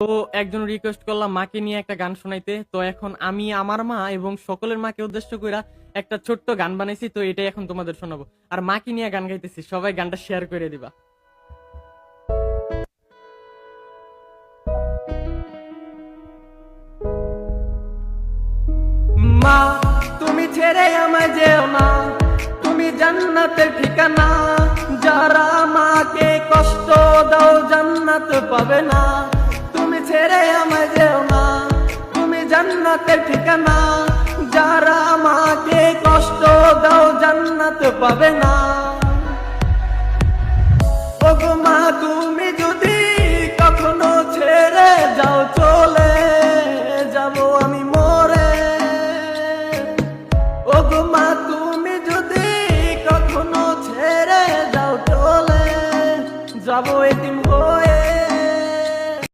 তো একজন রিকোয়েস্ট করলাম মাকে নিয়ে একটা গান শোনাইতে। তো এখন আমি আমার মা এবং সকলের মাকে উদ্দেশ্য কইরা একটা ছোট্ট গান বানাইছি, তো এটাই এখন তোমাদের শোনাবো। আর মাকে নিয়ে গান গাইতেছি, সবাই গানটা শেয়ার করে দিবা। মা, তুমি ছেড়ে আমায় যেও না, তুমি জান্নাতের ঠিকানা। যারা মাকে কষ্ট দাও জান্নাত পাবে না। তুমি ছেড়ে আমায় যেও না, তুমি জান্নাতের ঠিকানা। যারা মাকে কষ্ট দাও জান্নাত পাবে না। ওগো মা, তুমি